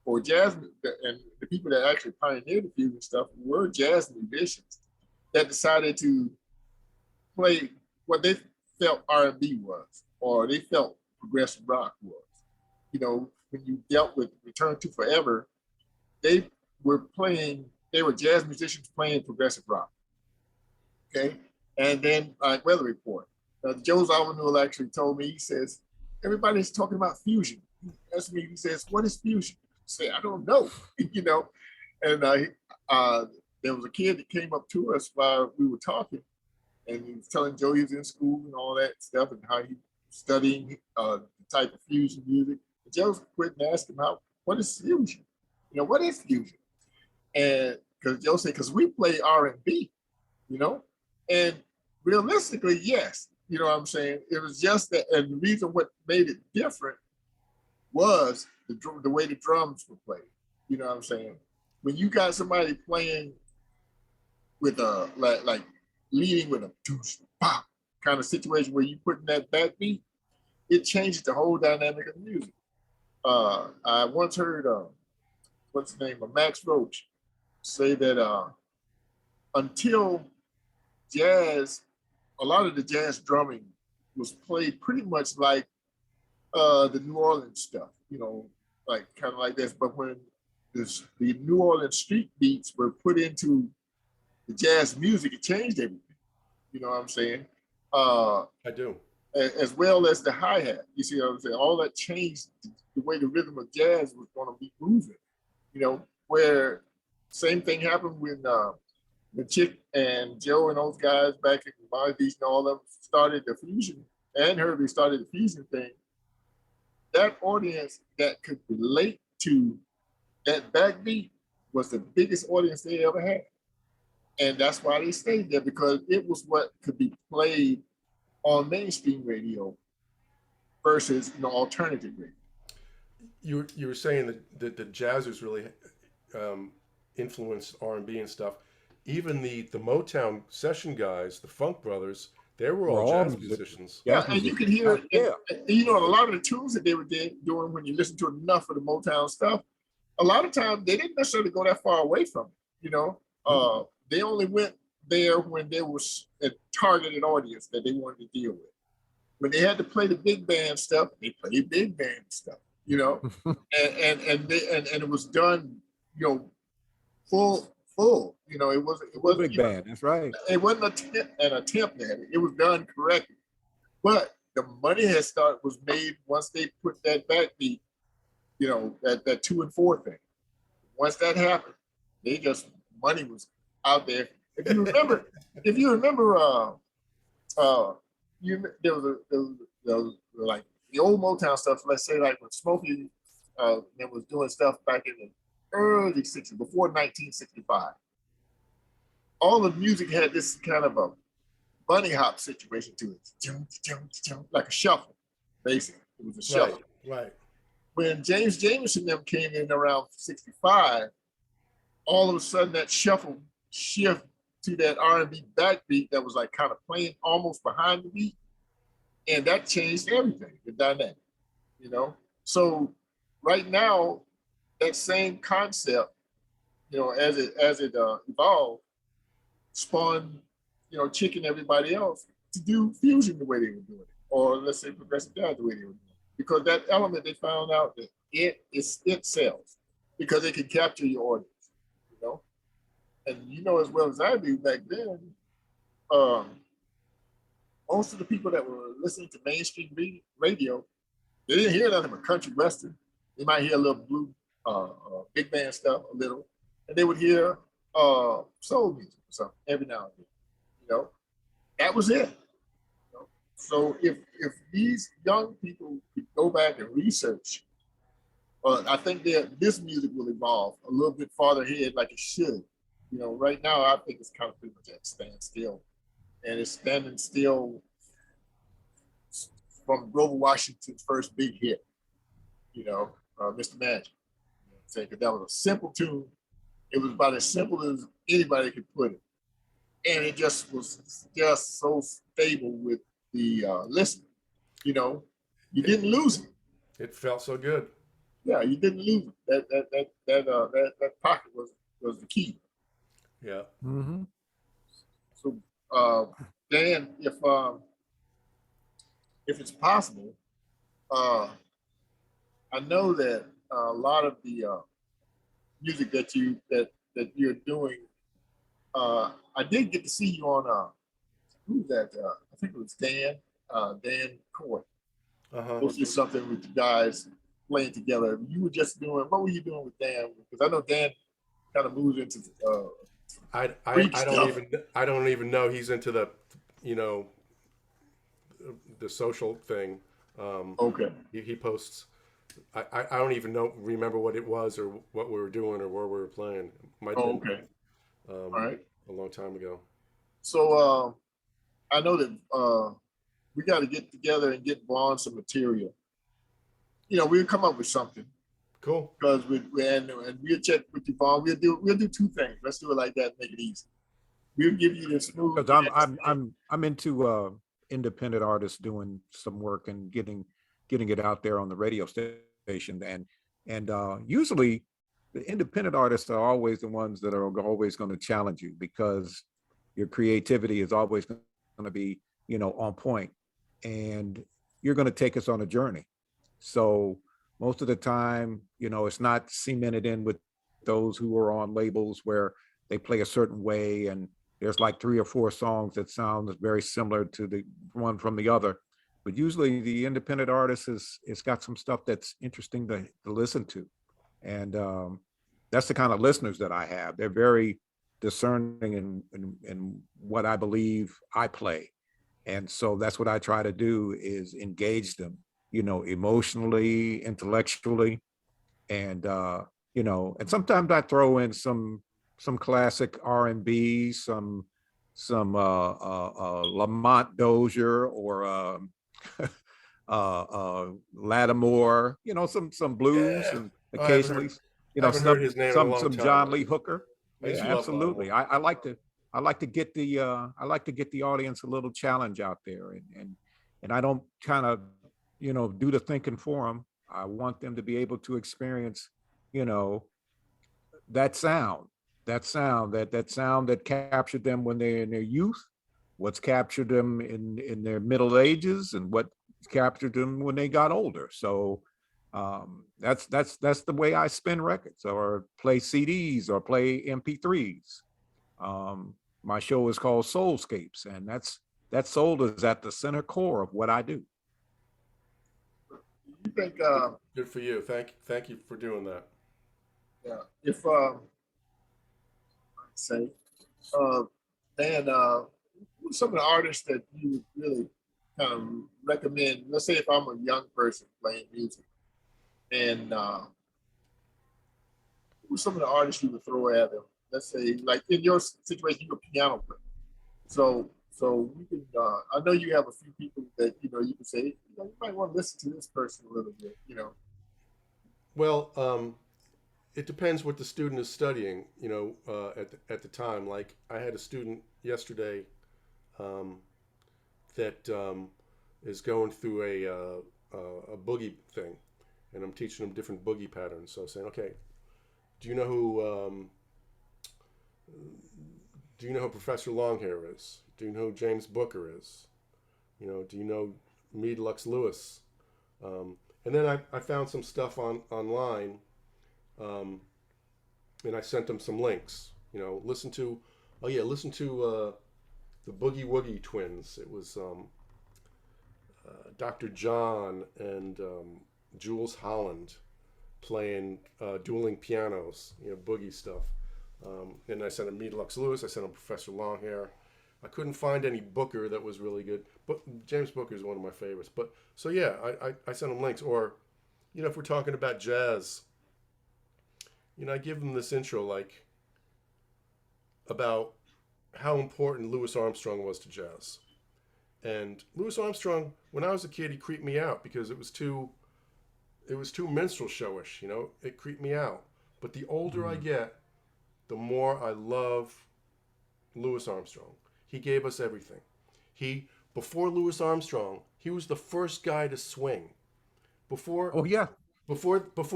for jazz, and the people that actually pioneered the fusion stuff were jazz musicians that decided to play what they felt R&B was, or they felt progressive rock was. When you dealt with Return to Forever, they were jazz musicians playing progressive rock. Okay. And then Weather Report. Joe Zawinul actually told me, he says, everybody's talking about fusion. He asked me, he says, what is fusion? I say, I don't know, And there was a kid that came up to us while we were talking, and he was telling Joe he was in school and all that stuff and how he was studying the type of fusion music. And Joe quit and asked him, what is fusion? What is fusion? And because Joe said, because we play R&B, and realistically, yes, You know what I'm saying? It was just that, and the reason what made it different was the way the drums were played. You know what I'm saying? When you got somebody playing with a like leading with a deuce pop kind of situation where you put in that backbeat, it changes the whole dynamic of the music. I once heard what's the name of Max Roach say that until jazz, a lot of the jazz drumming was played pretty much like the New Orleans stuff, you know, like kind of like this. But when the New Orleans street beats were put into the jazz music, it changed everything. You know what I'm saying? I do. As well as the hi-hat. You see what I'm saying? All that changed the way the rhythm of jazz was going to be moving. You know, where same thing happened when Chick and Joe and those guys back in Bobby Beach and all of them started the fusion, and Herbie started the fusion thing. That audience that could relate to that backbeat was the biggest audience they ever had. And that's why they stayed there, because it was what could be played on mainstream radio versus alternative radio. You were saying that the jazzers really influenced R&B and stuff. Even the Motown session guys, the Funk Brothers, they were all jazz musicians. Yeah, and you can hear, a lot of the tunes that they were doing when you listen to enough of the Motown stuff, a lot of times they didn't necessarily go that far away from it. They only went there when there was a targeted audience that they wanted to deal with. When they had to play the big band stuff, they played big band stuff, and it was done, full. It wasn't big band. That's right. It wasn't an attempt at it. It was done correctly, but the money was made once they put that backbeat, that 2 and 4 thing. Once that happened, money was out there. If you remember, there was like the old Motown stuff. Let's say like when Smokey was doing stuff back in the early 60s, before 1965. All the music had this kind of a bunny hop situation to it, like a shuffle, basically. It was a shuffle. Right. When James Jamerson them came in around 65, all of a sudden that shuffle shift to that R&B backbeat that was like kind of playing almost behind the beat, and that changed everything, the dynamic, So right now, that same concept, as it evolved, spawned, Chick and everybody else to do fusion the way they were doing it, or let's say progressive jazz the way they were doing it, because that element they found out that it sells because it can capture your audience, and as well as I do back then, most of the people that were listening to mainstream radio, they didn't hear nothing but country western. They might hear a little blue, big band stuff a little, and they would hear soul music or something every now and then. That was it. So if these young people could go back and research, I think that this music will evolve a little bit farther ahead, like it should. Right now I think it's kind of pretty much at standstill, and it's standing still from Grover Washington's first big hit, Mr. Magic. Because that was a simple tune. It was about as simple as anybody could put it. And it just was just so stable with the listener. You didn't lose it. It felt so good. Yeah, you didn't lose it. That pocket was the key. Yeah. Mm-hmm. So Dan, if it's possible, I know that a lot of the music that you're doing, I did get to see you on who's that? I think it was Dan Coy. This is something with you guys playing together. You were just doing, what were you doing with Dan? Because I know Dan kind of moves into I don't even know he's into the the social thing. Okay. He posts. I don't even remember what it was or what we were doing or where we were playing. Might have been, okay. All right. A long time ago. So I know that we got to get together and get on some material. You know, we'll come up with something. Cool. Because and we'll check with you, Vaughn. We'll do two things. Let's do it like that. Make it easy. We'll give you the smooth. Because I'm into independent artists doing some work and getting it out there on the radio station, and usually the independent artists are always the ones that are always going to challenge you, because your creativity is always going to be, you know, on point, and you're going to take us on a journey. So most of the time, you know, it's not cemented in with those who are on labels where they play a certain way and there's like 3 or 4 songs that sound very similar to the one from the other. But usually the independent artist it's got some stuff that's interesting to listen to. And that's the kind of listeners that I have. They're very discerning in what I believe I play. And so that's what I try to do, is engage them, you know, emotionally, intellectually, and you know, and sometimes I throw in some classic R&B, some Lamont Dozier or Lattimore, you know, some blues, and occasionally, you know, some John Lee Hooker. Yeah, absolutely. I like to get the audience a little challenge out there, and I don't kind of, you know, do the thinking for them. I want them to be able to experience, you know, that sound that captured them when they're in their youth, what's captured them in their middle ages, and what captured them when they got older. So that's the way I spin records or play CDs or play MP3s. My show is called Soulscapes, and that soul is at the center core of what I do. You think good for you. Thank you for doing that. Yeah. If say Dan, who's some of the artists that you really kind of recommend? Let's say if I'm a young person playing music, and who's some of the artists you would throw at them? Let's say, like in your situation, you're a piano player. So we can. I know you have a few people that you know you can say, you know, you might want to listen to this person a little bit. You know. Well, it depends what the student is studying. You know, at the time. Like I had a student yesterday that is going through a boogie thing, and I'm teaching them different boogie patterns. So saying, okay, do you know who Professor Longhair is? Do you know who James Booker is? You know, do you know Meade Lux Lewis? And then I found some stuff online, and I sent them some links. You know, listen to the Boogie Woogie Twins. It was Dr. John and Jules Holland playing dueling pianos, you know, boogie stuff. And I sent him Meade Lux Lewis. I sent him Professor Longhair. I couldn't find any Booker that was really good, but James Booker is one of my favorites. But so yeah, I sent him links. Or, you know, if we're talking about jazz, you know, I give them this intro like about how important Louis Armstrong was to jazz. And Louis Armstrong, when I was a kid, he creeped me out because it was too minstrel showish. You know, it creeped me out. But the older I get, the more I love Louis Armstrong. He gave us everything. Before Louis Armstrong, he was the first guy to swing. Before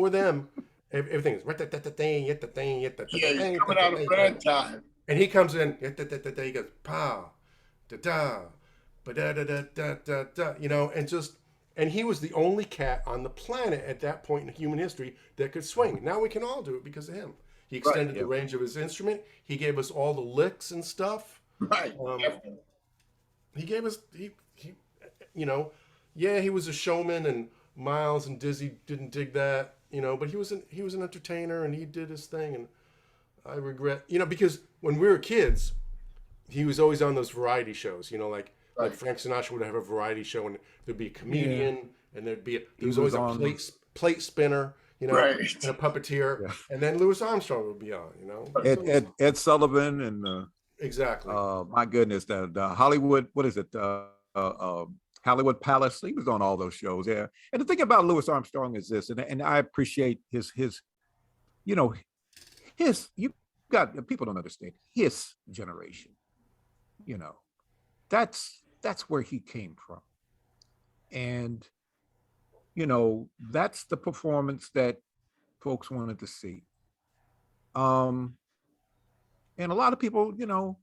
them, everything is yeah, he's coming out of ragtime. And he comes in, he goes pow, da da, ba da da da da da da, you know, and he was the only cat on the planet at that point in human history that could swing. Now we can all do it because of him. He extended the range of his instrument. He gave us all the licks and stuff. Right. He gave us, you know, yeah, he was a showman, and Miles and Dizzy didn't dig that, you know, but he was an entertainer, and he did his thing. And I regret, you know, because when we were kids, he was always on those variety shows, you know, like Frank Sinatra would have a variety show, and there'd be a comedian, and there was always a plate spinner, you know, and a puppeteer, and then Louis Armstrong would be on, you know. Ed Sullivan and exactly. My goodness, the Hollywood, what is it? Hollywood Palace. He was on all those shows. Yeah. And the thing about Louis Armstrong is this, and I appreciate his, you know, you got, people don't understand his generation, you know, that's where he came from. And, you know, that's the performance that folks wanted to see. And a lot of people, you know,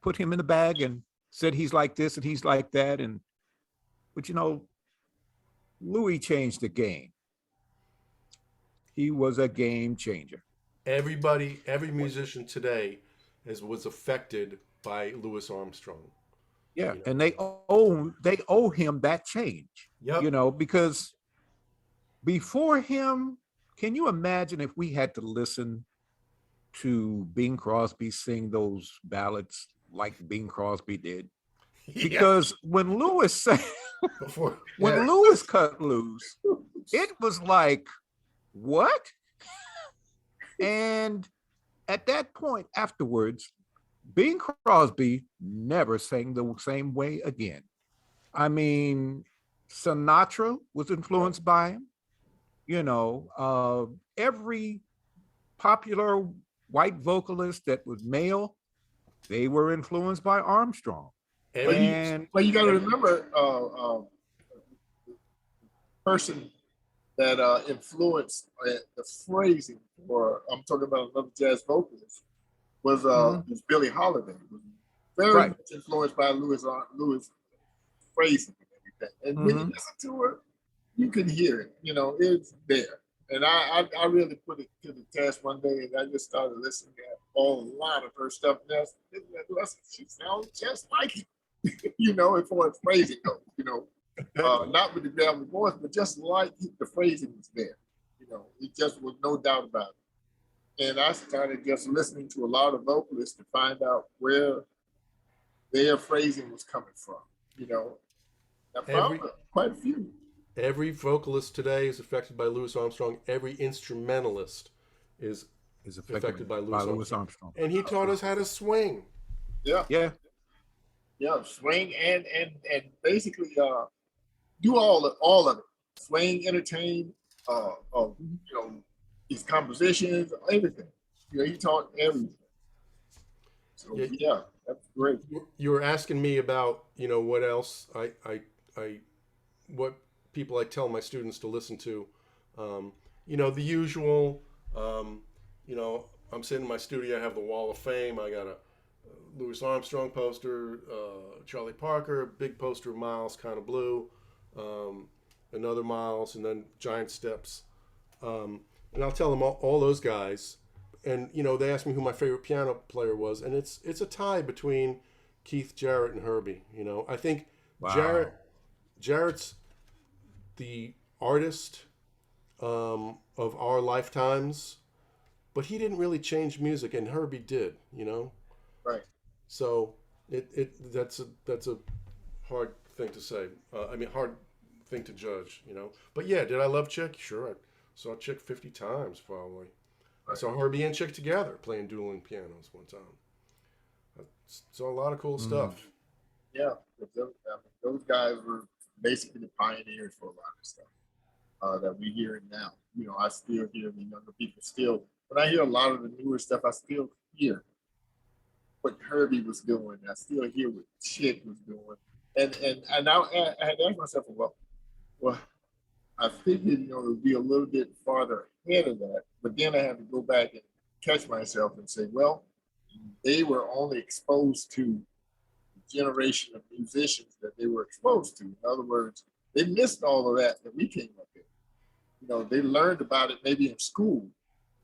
put him in the bag and said he's like this and he's like that. But you know, Louis changed the game. He was a game changer. Every musician today was affected by Louis Armstrong. Yeah, you know? And they owe him that change. Yep. You know, because before him, can you imagine if we had to listen to Bing Crosby sing those ballads like Bing Crosby did? Because when Louis sang, when Louis cut loose, it was like, what? And at that point afterwards, Bing Crosby never sang the same way again. I mean, Sinatra was influenced by him. You know, every popular white vocalist that was male, they were influenced by Armstrong. But you got to remember, person that influenced the phrasing for, I'm talking about another jazz vocalist, was Billie Holiday. Was very much influenced by Louis phrasing and everything. And when you listen to her, you can hear it. You know, it's there. And I really put it to the test one day, and I just started listening to a lot of her stuff. And she sounds just like it. You know, as far as phrasing goes, you know, not with the gravelly voice, but just like the phrasing was there. You know, it just was no doubt about it. And I started just listening to a lot of vocalists to find out where their phrasing was coming from. You know, I found quite a few. Every vocalist today is affected by Louis Armstrong. Every instrumentalist is affected by Louis Armstrong. And he taught us how to swing. Yeah. Yeah. Yeah, swing and basically do all of it. Swing, entertain, you know, his compositions, everything. You know, he taught everything. So yeah, that's great. You were asking me about, you know, what else what people I tell my students to listen to. You know, the usual. You know, I'm sitting in my studio. I have the Wall of Fame. I got a Louis Armstrong poster, Charlie Parker, big poster of Miles, kind of blue, another Miles, and then Giant Steps. And I'll tell them all those guys. And, you know, they asked me who my favorite piano player was, and it's a tie between Keith Jarrett and Herbie. You know, I think Jarrett's the artist of our lifetimes, but he didn't really change music, and Herbie did, you know? Right. So that's a hard thing to say. I mean, hard thing to judge, you know. But yeah, did I love Chick? Sure, I saw Chick 50 times probably. Right. I saw Herbie and Chick together playing dueling pianos one time. I saw a lot of cool stuff. Yeah, those guys were basically the pioneers for a lot of stuff that we hear now. You know, I still hear the younger people still. When I hear a lot of the newer stuff, I still hear what Herbie was doing. I still hear what Chick was doing. And I had asked myself, well, I figured, you know, it would be a little bit farther ahead of that. But then I had to go back and catch myself and say, well, they were only exposed to the generation of musicians that they were exposed to. In other words, they missed all of that we came up in. You know, they learned about it maybe in school,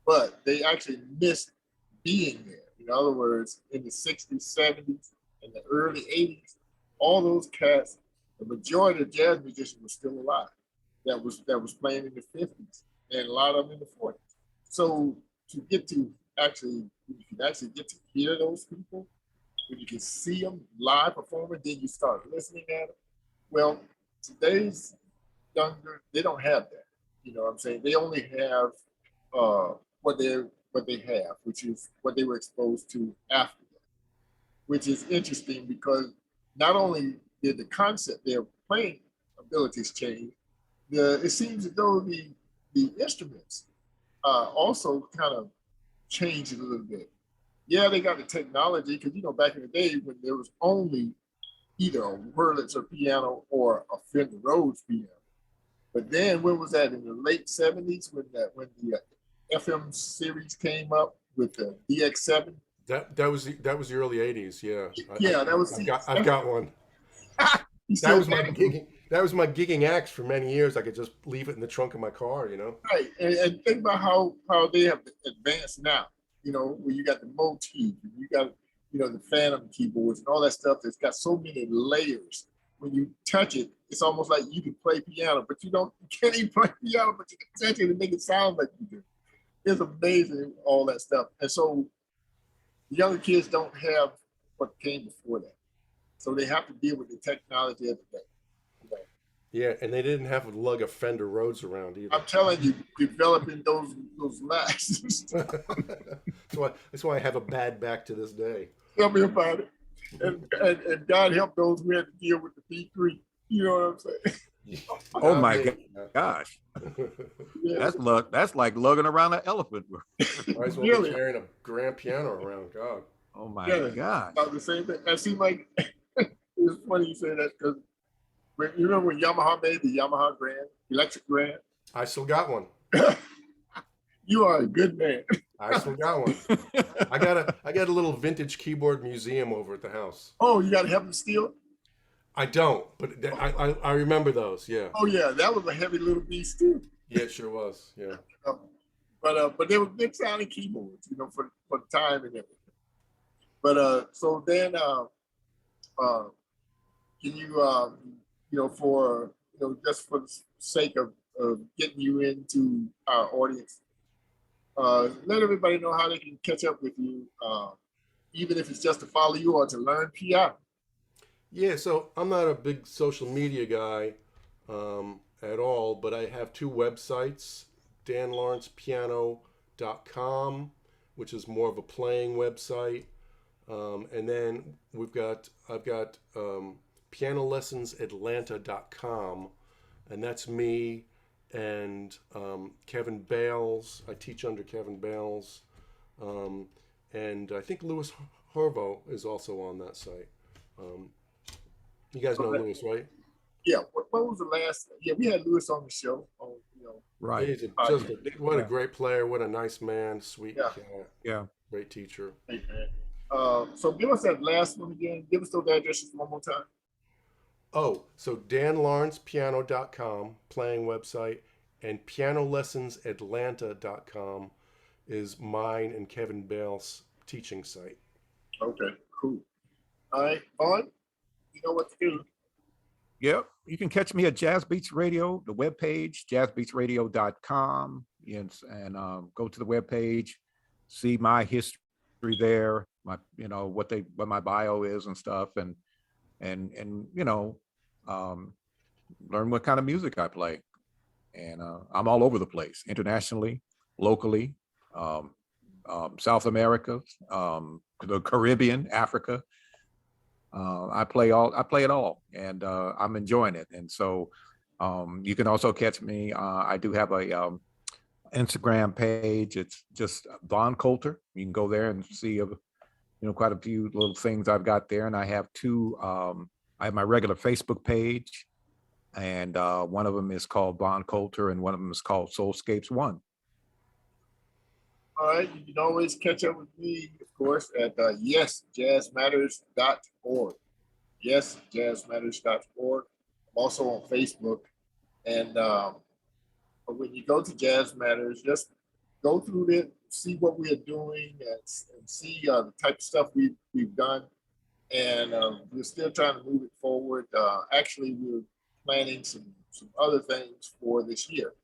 but they actually missed being there. In other words, in the 60s, 70s, and the early 80s, all those cats, the majority of jazz musicians were still alive. That was playing in the 50s, and a lot of them in the 40s. So to get to actually, you can actually get to hear those people, when you can see them live performing, then you start listening at them. Well, today's younger, they don't have that. You know what I'm saying? They only have what they have, which is what they were exposed to after that, which is interesting because not only did the concept there playing abilities change, it seems as though the instruments also kind of changed a little bit. Yeah, they got the technology because back in the day when there was only either a Wurlitzer piano or a Fender Rhodes piano. But then when was that, in the late 70s when the FM series came up with the DX7? That was the early 80s. Yeah. Yeah, I've got one. That was my gigging axe for many years. I could just leave it in the trunk of my car, Right, and think about how they have advanced now. Where you got the motif, and you got the phantom keyboards and all that stuff that's got so many layers. When you touch it, it's almost like you can play piano, but you can't even play piano, but you can touch it and make it sound like you do. It's amazing, all that stuff. And so the younger kids don't have what came before that. So they have to deal with the technology of the day. Yeah, and they didn't have to lug a Fender Rhodes around either. I'm telling you, developing those lasts. That's why I have a bad back to this day. Tell me about it. And God help those who had to deal with the B3. You know what I'm saying? Oh my gosh. Yeah. That's like lugging around an elephant. Might as well be carrying a grand piano around. God. Oh my God. About the same thing. I seem like it's funny you say that because you remember when Yamaha made the Yamaha Grand, electric Grand? I still got one. You are a good man. I still got one. I got a little vintage keyboard museum over at the house. Oh, you got to help him steal it? I don't, but I remember those. Yeah. Oh yeah, that was a heavy little beast too. Yeah, it sure was. Yeah. But they were good sounding keyboards, for the time and everything. But so then, can you, for just for the sake of getting you into our audience, let everybody know how they can catch up with you, even if it's just to follow you or to learn piano. Yeah, so I'm not a big social media guy at all, but I have two websites, danlawrencepiano.com, which is more of a playing website, and then I've got pianolessonsatlanta.com, and that's me and Kevin Bales. I teach under Kevin Bales, and I think Louis Horvo is also on that site. You guys know Louis, right? Yeah. What was the last? Yeah, we had Louis on the show. Right. He's what a great player. What a nice man. Sweet cat. Yeah. Great teacher. Hey, man. So give us that last one again. Give us those addresses one more time. Oh, so danlawrencepiano.com, playing website, and pianolessonsatlanta.com is mine and Kevin Bale's teaching site. Okay, cool. All right, Vaughn, you know what to do. Yep. You can catch me at Jazz Beats Radio, the webpage, jazzbeatsradio.com, and go to the webpage, see my history there, my what my bio is and stuff, and learn what kind of music I play. And I'm all over the place, internationally, locally, South America, the Caribbean, Africa. I play it all, and I'm enjoying it. And so you can also catch me. I do have a Instagram page. It's just Von Coulter. You can go there and see quite a few little things I've got there. And I have two. I have my regular Facebook page, and one of them is called Von Coulter, and one of them is called Soulscapes One. All right, you can always catch up with me, of course, at yesjazzmatters.org. Yesjazzmatters.org. I'm also on Facebook. And when you go to Jazz Matters, just go through it, see what we are doing, and see the type of stuff we've done. And we're still trying to move it forward. Actually, we're planning some other things for this year.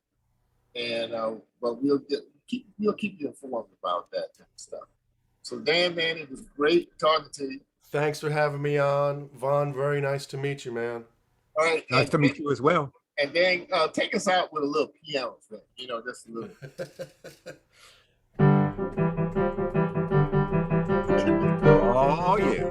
And but we'll keep you informed about that kind of stuff. So Dan, man, it was great talking to you. Thanks for having me on, Vaughn. Very nice to meet you, man. All right. Nice to meet you as well. And then take us out with a little piano thing, just a little. Oh yeah.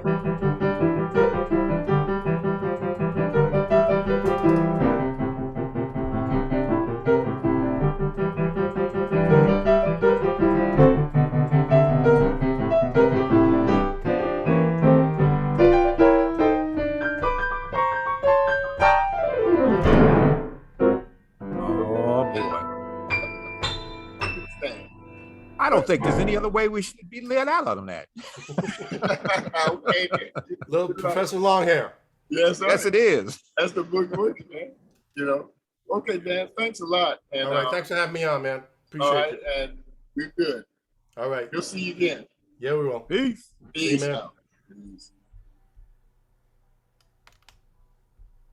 don't think there's any other way we should be let out on that. Okay, man. Little Professor Longhair. Yes, sir. Yes, it is. That's the book, man. You know. Okay, Dan. Thanks a lot. And, All right, thanks for having me on, man. Appreciate all right, it. and we're good. All right. We'll see you again. Yeah, we will. Peace. Peace man. out. Peace.